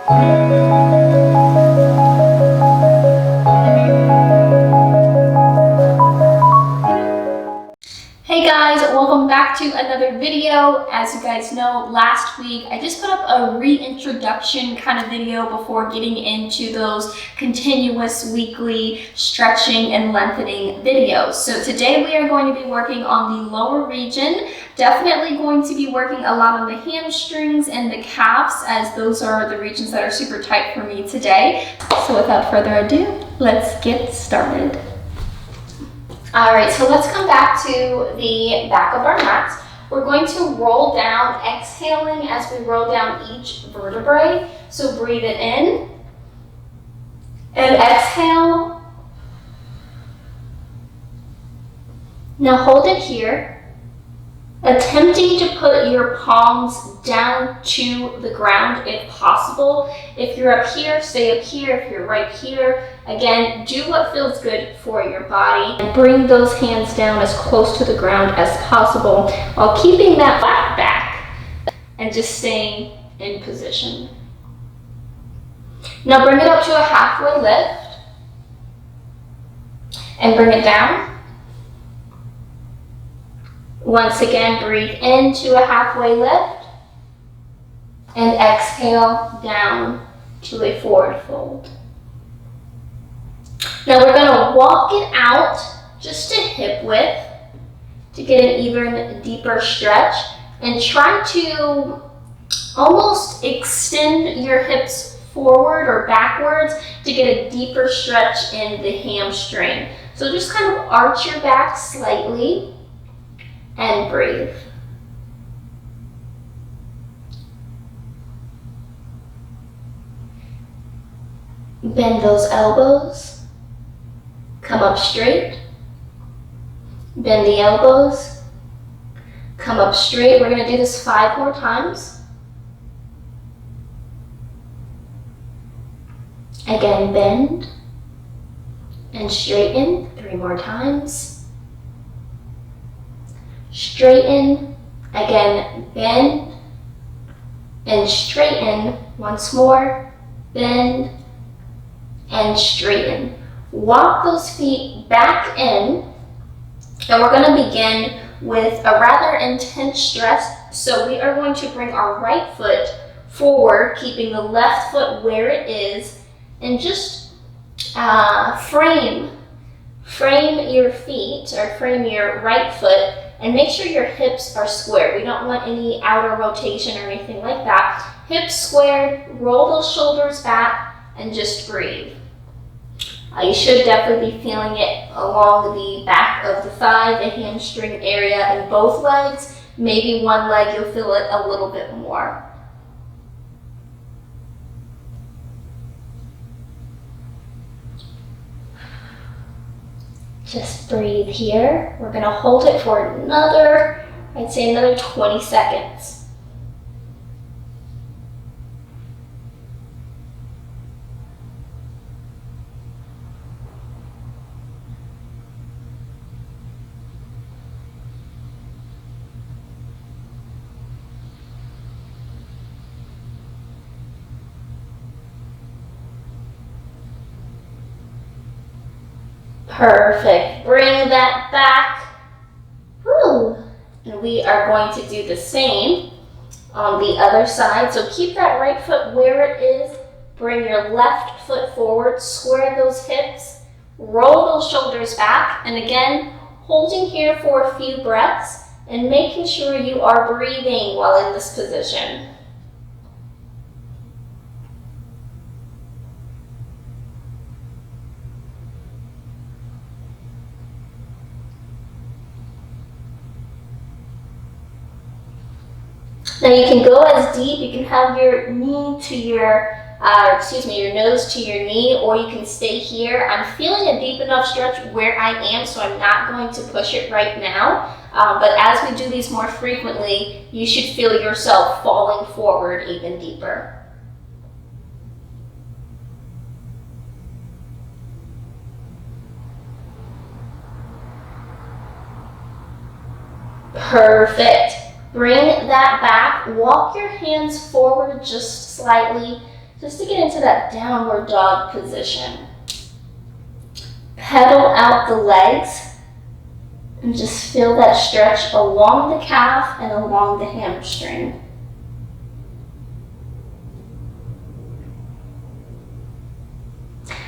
Hey guys, welcome back to another video. As you guys know, last week I just put up a reintroduction kind of video before getting into those continuous weekly stretching and lengthening videos. So today we are going to be working on the lower region. Definitely going to be working a lot on the hamstrings and the calves, as those are the regions that are super tight for me today. So without further ado, let's get started. All right, so let's come back to the back of our mat. We're going to roll down, exhaling as we roll down each vertebrae. So breathe it in and exhale. Now hold it here, attempting to put your palms down to the ground if possible. If you're up here, stay up here. If you're right here, again, do what feels good for your body and bring those hands down as close to the ground as possible while keeping that flat back and just staying in position. Now bring it up to a halfway lift and bring it down. Once again, breathe into a halfway lift and exhale down to a forward fold. Now we're going to walk it out just to hip width to get an even deeper stretch, and try to almost extend your hips forward or backwards to get a deeper stretch in the hamstring. So just kind of arch your back slightly and breathe. Bend those elbows. Come up straight. Bend the elbows. Come up straight. We're going to do this 5 more times. Again, bend and straighten 3 more times. Straighten, again, bend and straighten once more. Bend and straighten. Walk those feet back in, and we're going to begin with a rather intense stretch. So we are going to bring our right foot forward, keeping the left foot where it is, and just frame your feet, or frame your right foot, and make sure your hips are squared. We don't want any outer rotation or anything like that. Hips squared, roll those shoulders back, and just breathe. You should definitely be feeling it along the back of the thigh, the hamstring area in both legs. Maybe one leg you'll feel it a little bit more. Just breathe here. We're going to hold it for another 20 seconds. Perfect. Bring that back. Woo. And we are going to do the same on the other side. So keep that right foot where it is. Bring your left foot forward. Square those hips. Roll those shoulders back. And again, holding here for a few breaths and making sure you are breathing while in this position. Now you can go as deep, you can have your knee to your nose to your knee, or you can stay here. I'm feeling a deep enough stretch where I am, so I'm not going to push it right now. But as we do these more frequently, you should feel yourself falling forward even deeper. Perfect. Bring that back. Walk your hands forward just slightly. just to get into that downward dog position. Pedal out the legs and just feel that stretch along the calf and along the hamstring.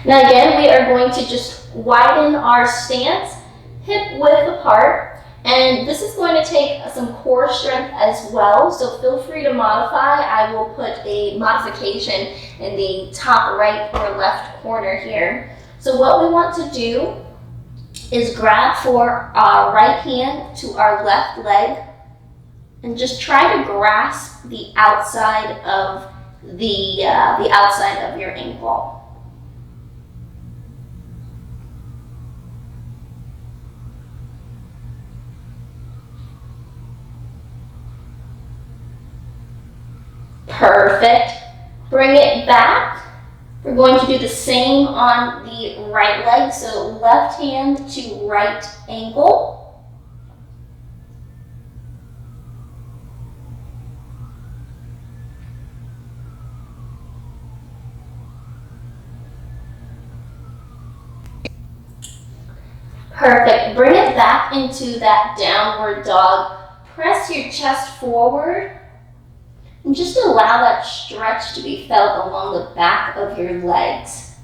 Now again, we are going to just widen our stance, hip width apart, and this is going to take some core strength as well, so feel free to modify. I will put a modification in the top right or left corner here. So what we want to do is grab for our right hand to our left leg and just try to grasp the outside of the outside of your ankle. Perfect. Bring it back. We're going to do the same on the right leg. So left hand to right ankle. Perfect. Bring it back into that downward dog. Press your chest forward. And just allow that stretch to be felt along the back of your legs.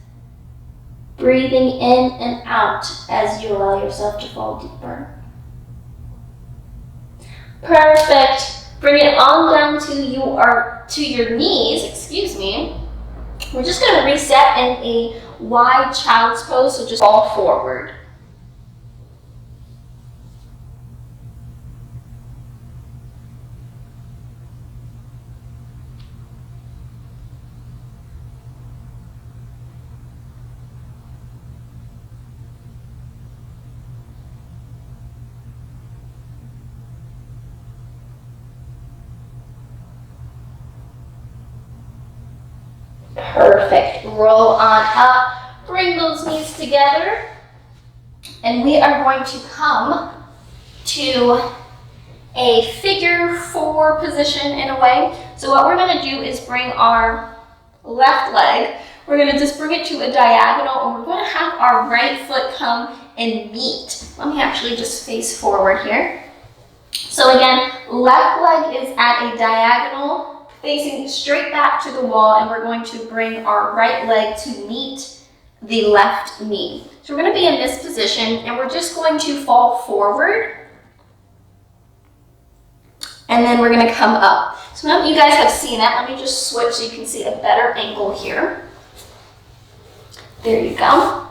Breathing in and out as you allow yourself to fall deeper. Perfect. Bring it on down to your knees, excuse me. We're just going to reset in a wide child's pose, so just fall forward. Perfect. Roll on up. Bring those knees together. And we are going to come to a figure four position in a way. So what we're going to do is bring our left leg. We're going to just bring it to a diagonal, and we're going to have our right foot come and meet. Let me actually just face forward here. So again, left leg is at a diagonal, facing straight back to the wall, and we're going to bring our right leg to meet the left knee. So we're going to be in this position, and we're just going to fall forward, and then we're going to come up. So now that you guys have seen that, let me just switch so you can see a better angle here. There you go.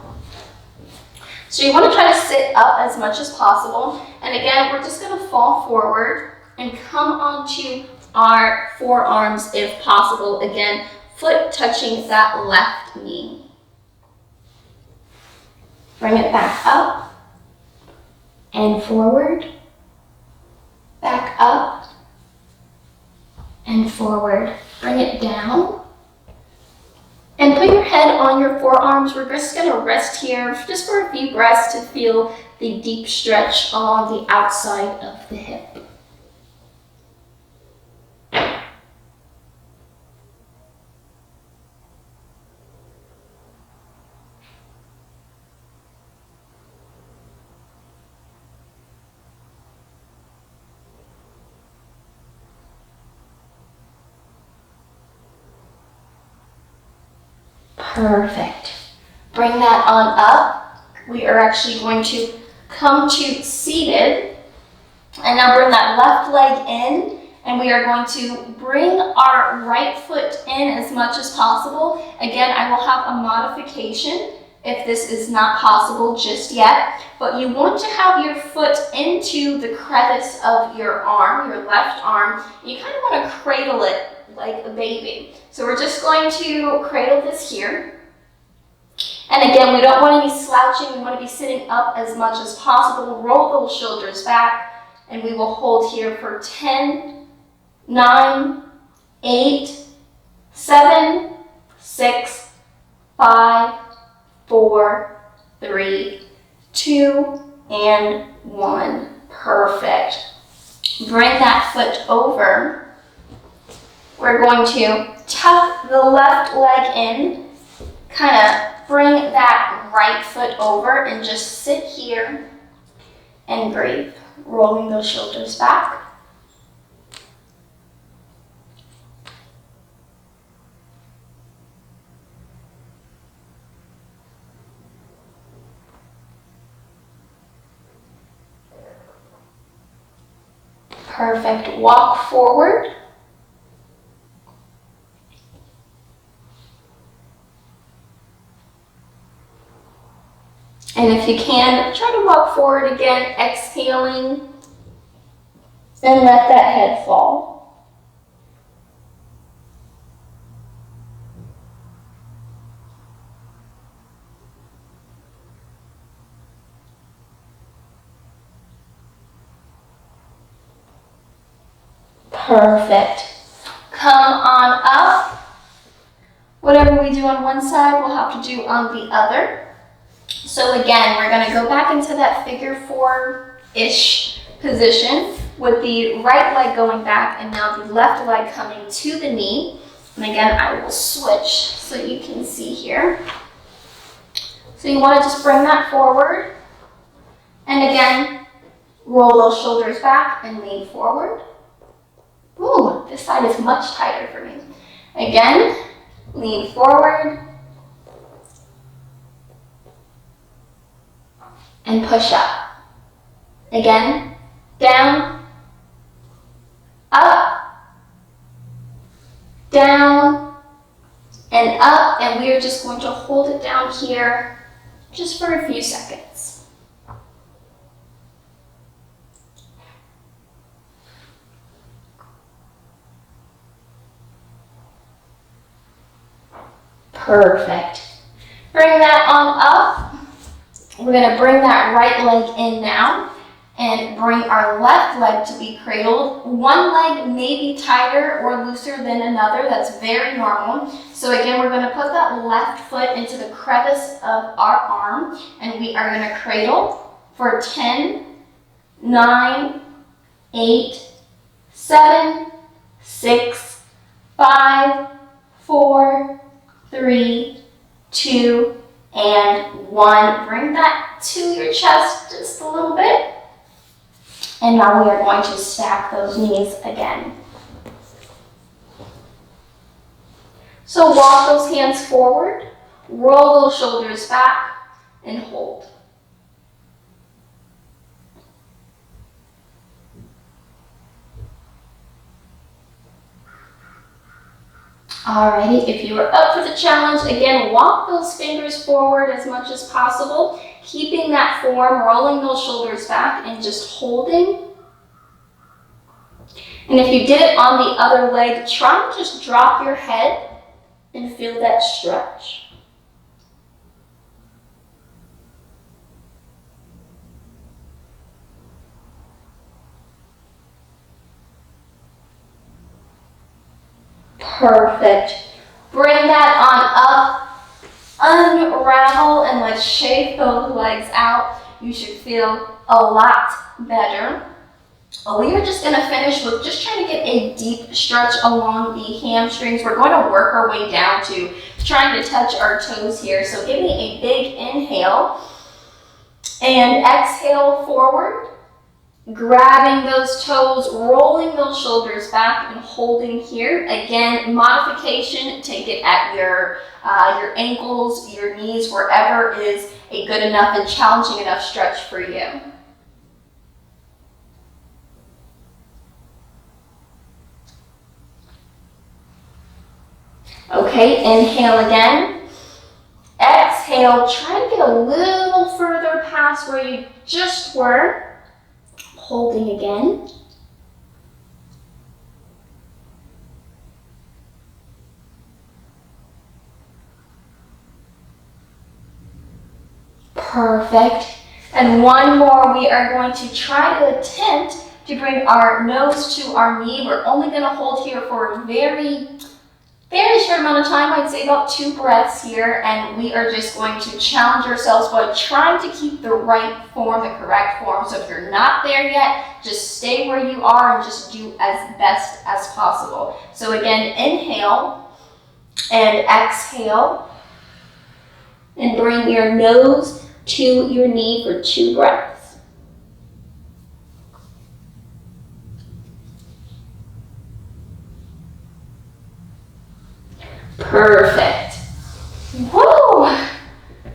So you want to try to sit up as much as possible, and again, we're just going to fall forward and come onto our forearms if possible. Again, foot touching that left knee. Bring it back up and forward, back up and forward. Bring it down and put your head on your forearms. We're just going to rest here just for a few breaths to feel the deep stretch along the outside of the hip. Perfect. Bring that on up. We are actually going to come to seated. And now bring that left leg in. And we are going to bring our right foot in as much as possible. Again, I will have a modification if this is not possible just yet. But you want to have your foot into the crevice of your arm, your left arm. You kind of want to cradle it like a baby. So we're just going to cradle this here. And again, we don't want to be slouching. We want to be sitting up as much as possible. Roll those shoulders back, and we will hold here for 10, 9, 8, 7, 6, 5, 4, 3, 2, and 1. Perfect. Bring that foot over. we're going to tuck the left leg in, kind of bring that right foot over and just sit here and breathe, rolling those shoulders back. Perfect. Walk forward. And if you can, try to walk forward again, exhaling, and let that head fall. Perfect. Come on up. Whatever we do on one side, we'll have to do on the other. So again, we're going to go back into that figure 4-ish position with the right leg going back and now the left leg coming to the knee. And again, I will switch so you can see here. So you want to just bring that forward. And again, roll those shoulders back and lean forward. Ooh, this side is much tighter for me. Again, lean forward. And push up. Again, down, up, down, and up. And we are just going to hold it down here just for a few seconds. Perfect. Bring that on up. We're going to bring that right leg in now and bring our left leg to be cradled. One leg may be tighter or looser than another. That's very normal. So again, we're going to put that left foot into the crevice of our arm and we are going to cradle for 10, 9, 8, 7, 6, 5, 4, 3, 2, and 1. Bring that to your chest just a little bit. And now we are going to stack those knees again. So walk those hands forward, roll those shoulders back, and hold. Alrighty, if you are up for the challenge, again, walk those fingers forward as much as possible, keeping that form, rolling those shoulders back and just holding. And if you did it on the other leg, try to just drop your head and feel that stretch. Perfect. Bring that on up, unravel, and let's shake those legs out. You should feel a lot better. We are just going to finish with just trying to get a deep stretch along the hamstrings. We're going to work our way down to trying to touch our toes here. So give me a big inhale and exhale forward. Grabbing those toes, rolling those shoulders back and holding here. Again, modification, take it at your ankles, your knees, wherever is a good enough and challenging enough stretch for you. Okay, inhale again. Exhale, try to get a little further past where you just were. Holding again. Perfect. And one more, we are going to try to attempt to bring our nose to our knee. We're only going to hold here for a very very short amount of time, I'd say about 2 breaths here, and we are just going to challenge ourselves by trying to keep the right form, the correct form. So if you're not there yet, just stay where you are and just do as best as possible. So again, inhale and exhale, and bring your nose to your knee for 2 breaths. Perfect. Woo!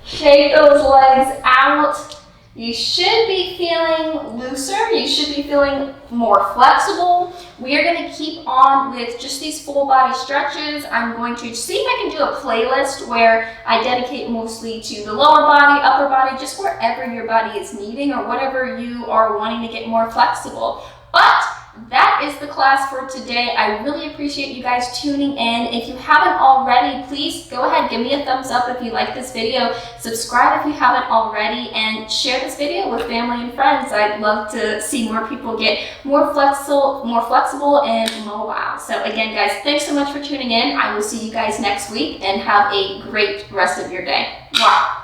Shake those legs out. You should be feeling looser. You should be feeling more flexible. We are going to keep on with just these full body stretches. I'm going to see if I can do a playlist where I dedicate mostly to the lower body, upper body, just wherever your body is needing or whatever you are wanting to get more flexible. But that is the class for today. I really appreciate you guys tuning in. If you haven't already, please go ahead, give me a thumbs up if you like this video. Subscribe if you haven't already, and share this video with family and friends. I'd love to see more people get more flexible and mobile. So again, guys, thanks so much for tuning in. I will see you guys next week, and have a great rest of your day. Wow.